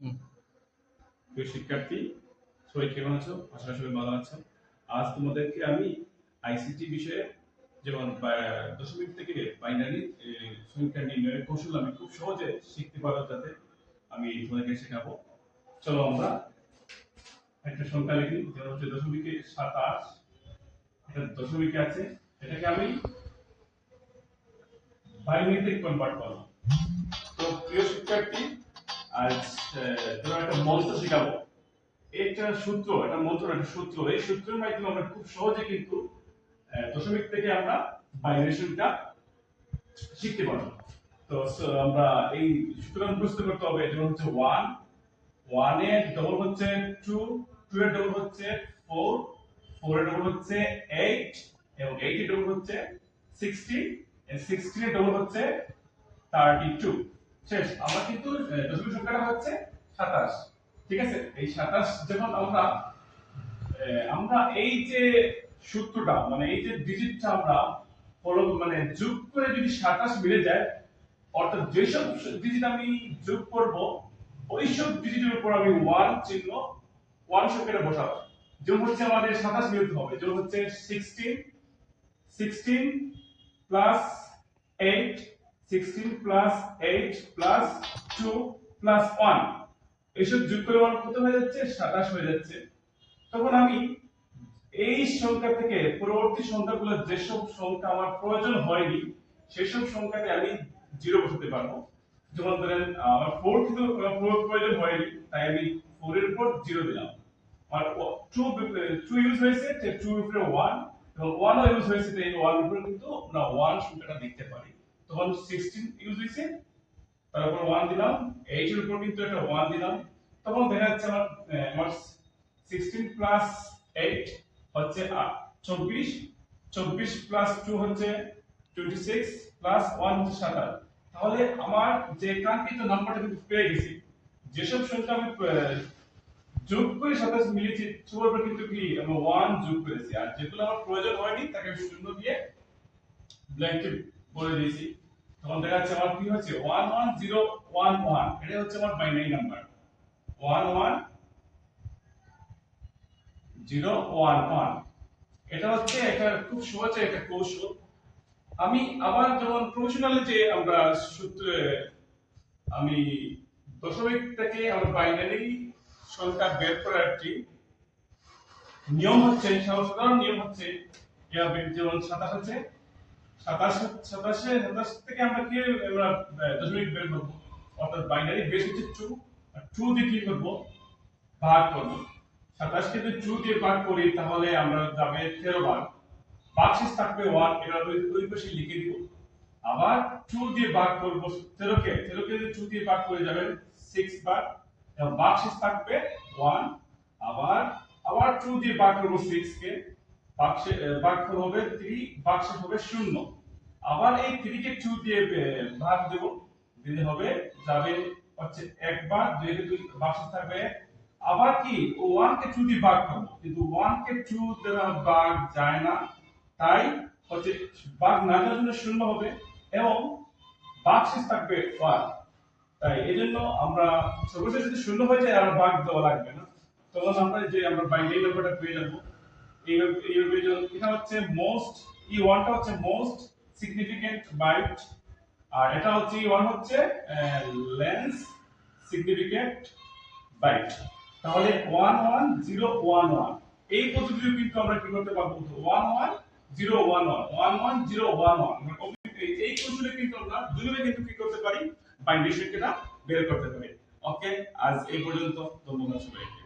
হুম। প্রিয় শিক্ষার্থী, সবাই কেমন আছো? আশা করি সবাই ভালো আছো। আজ তোমাদেরকে আমি আইসিটি বিষয়ে যেমন দশমিক থেকে বাইনারি সংখ্যা নির্ণয়ের কৌশল আমি খুব সহজে শিখতে পারো যাতে আমি তোমাদেরকে শেখাবো। চলো আমরা একটা সংখ্যা লিখি, যেমন হচ্ছে দশমিকে 27। এটা দশমিকে আছে, এটাকে আমি বাইনারিতে কনভার্ট করবো। তো প্রিয় শিক্ষার্থী, আজ তোমার একটা মন্ত্র শেখাবো। এটা সূত্র, এটা মন্ত্র, একটা সূত্র। এই সূত্রের মাধ্যমে আমরা খুব সহজে কিন্তু দশমিক থেকে আমরা বাইনারি সংখ্যা শিখতে পারবো। তো আমরা এই সূত্র মুখস্থ করতে হবে। যেমন হচ্ছে 1, 1 এর ডবল হচ্ছে 2, 2 এর ডবল হচ্ছে 4, 4 এর ডবল হচ্ছে 8 এবং 8 এর ডবল হচ্ছে 16, 16 এর ডবল হচ্ছে 32। শেষ। আমরা কিন্তু দশমিক সংখ্যাটা হচ্ছে 27। ঠিক আছে? এই 27 যখন আমরা এই যে সূত্রটা, মানে এই যে ডিজিটটা আমরা ফলো মানে যোগ করে যদি 27 মিলে যায়, অর্থাৎ যেসব ডিজিট আমি যোগ করব ওইসব ডিজিটের উপর আমি 1 চিহ্ন, 1 সংখ্যাটা বসাবো। যেমন হচ্ছে আমাদের 27 মিলতে হবে। যেমন হচ্ছে 16, 16 প্লাস 8, 16 প্লাস 8 প্লাস 2 প্লাস 1, এইসব যোগ করে আমার কত হয়ে যাচ্ছে? 27 হয়ে যাচ্ছে। তখন আমি এই সংখ্যা থেকে পরবর্তী সংখ্যাগুলো, যেসব সংখ্যা আমার প্রয়োজন হয়নি সেসব সংখ্যাতে আমি জিরো বসাতে পারবো। যেমন ধরেন আমার 4 কিন্তু প্রয়োজন হয়নি, তাই আমি 4 এর উপর জিরো দিলাম। আর 2 ইউজ হয়েছে, 2 এর উপরে 1 এবং 1 ও ইউজ হয়েছে, তাই 1 এর উপরে কিন্তু আমরা 1 সংখ্যাটা লিখতে পারি। তখন 16 ইউজ হয়েছে, তারপর 1 দিলাম, 8 এর উপর কিন্তু একটা 1 দিলাম। তখন দেখা যাচ্ছে আমার 16 প্লাস 8 হচ্ছে 24, 24 প্লাস 2 হচ্ছে 26 প্লাস 1 হচ্ছে 27। তাহলে আমার যে কাঙ্ক্ষিত নাম্বারটা কিন্তু পেয়ে গেছি। যেসব সংখ্যা আমি যোগ করে 27 মিলেছি, সেগুলোর কিন্তু কি আমি 1 যোগ করেছি, আর যেগুলো আমার প্রয়োজন হয়নি তাকে আমি শূন্য দিয়ে ব্ল্যাঙ্কে বলে দিয়েছি। তখন দেখা যাচ্ছে আমার কি হচ্ছে 11011, এটা হচ্ছে আমার বাইনারি নাম্বার 11011। এটা হচ্ছে একটা খুব সহজে একটা কৌশল। আমি আবার যেমন প্রফেশনালি যে আমরা সূত্রে আমি দশমিক থেকে আমরা বাইনারি সংখ্যা বের করার একটি নিয়ম হচ্ছে, সাধারণ নিয়ম হচ্ছে যেমন 27 হচ্ছে, 27 থেকে আমরা কি আমরা দশমিক বের করব। অর্থাৎ বাইনারি বেস হচ্ছে 2, আর 2 দিয়ে কি করব? ভাগ করব। 27 কে যদি 2 দিয়ে ভাগ করি তাহলে আমরা যাবে 13 বার। ভাগশেষ থাকবে 1, এটা ওই পাশে লিখে দিব। আবার 2 দিয়ে ভাগ করব 13 কে, 13 কে যদি 2 দিয়ে ভাগ করে যাবেন 6 বার এবং ভাগশেষ থাকবে 1। আবার আবার 2 দিয়ে ভাগ করব 6 কে, ভাগফল হবে 3, ভাগশেষ হবে 0। আবার এই 3 কে 2 দিয়ে ভাগ দেব, দিলে হবে যাবে হচ্ছে একবার, 2 কে 2 ভাগশেষ থাকবে। আবার কি 1 কে 2 দিয়ে ভাগ করব, কিন্তু 1 কে 2 দ্বারা ভাগ যায় না, তাই হচ্ছে ভাগ না যাওয়ার জন্য 0 হবে এবং ভাগশেষ থাকবে 1। তাই এজন্য আমরা সর্বশেষ যদি 0 হয়ে যায় আর ভাগ দেওয়া লাগবে না। তখন আমরা বাইনারি নাম্বারটা পেয়ে যাব। এইভাবে এটা হচ্ছে মোস্ট, ই1টা হচ্ছে মোস্ট সিগনিফিকেন্ট বাইট, আর এটা হচ্ছে ই1 হচ্ছে লেন্স সিগনিফিকেন্ট বাইট। তাহলে 11011 এই পদ্ধতিতে কিন্তু আমরা কি করতে পারবো? 11011, 11011 এই কৌশলে কিন্তু আমরা দুইভাবে কিন্তু কি করতে পারি? বাইনারি সংখ্যাটা বের করতে পারি। ওকে, আজ এই পর্যন্ত। ধন্যবাদ সবাইকে।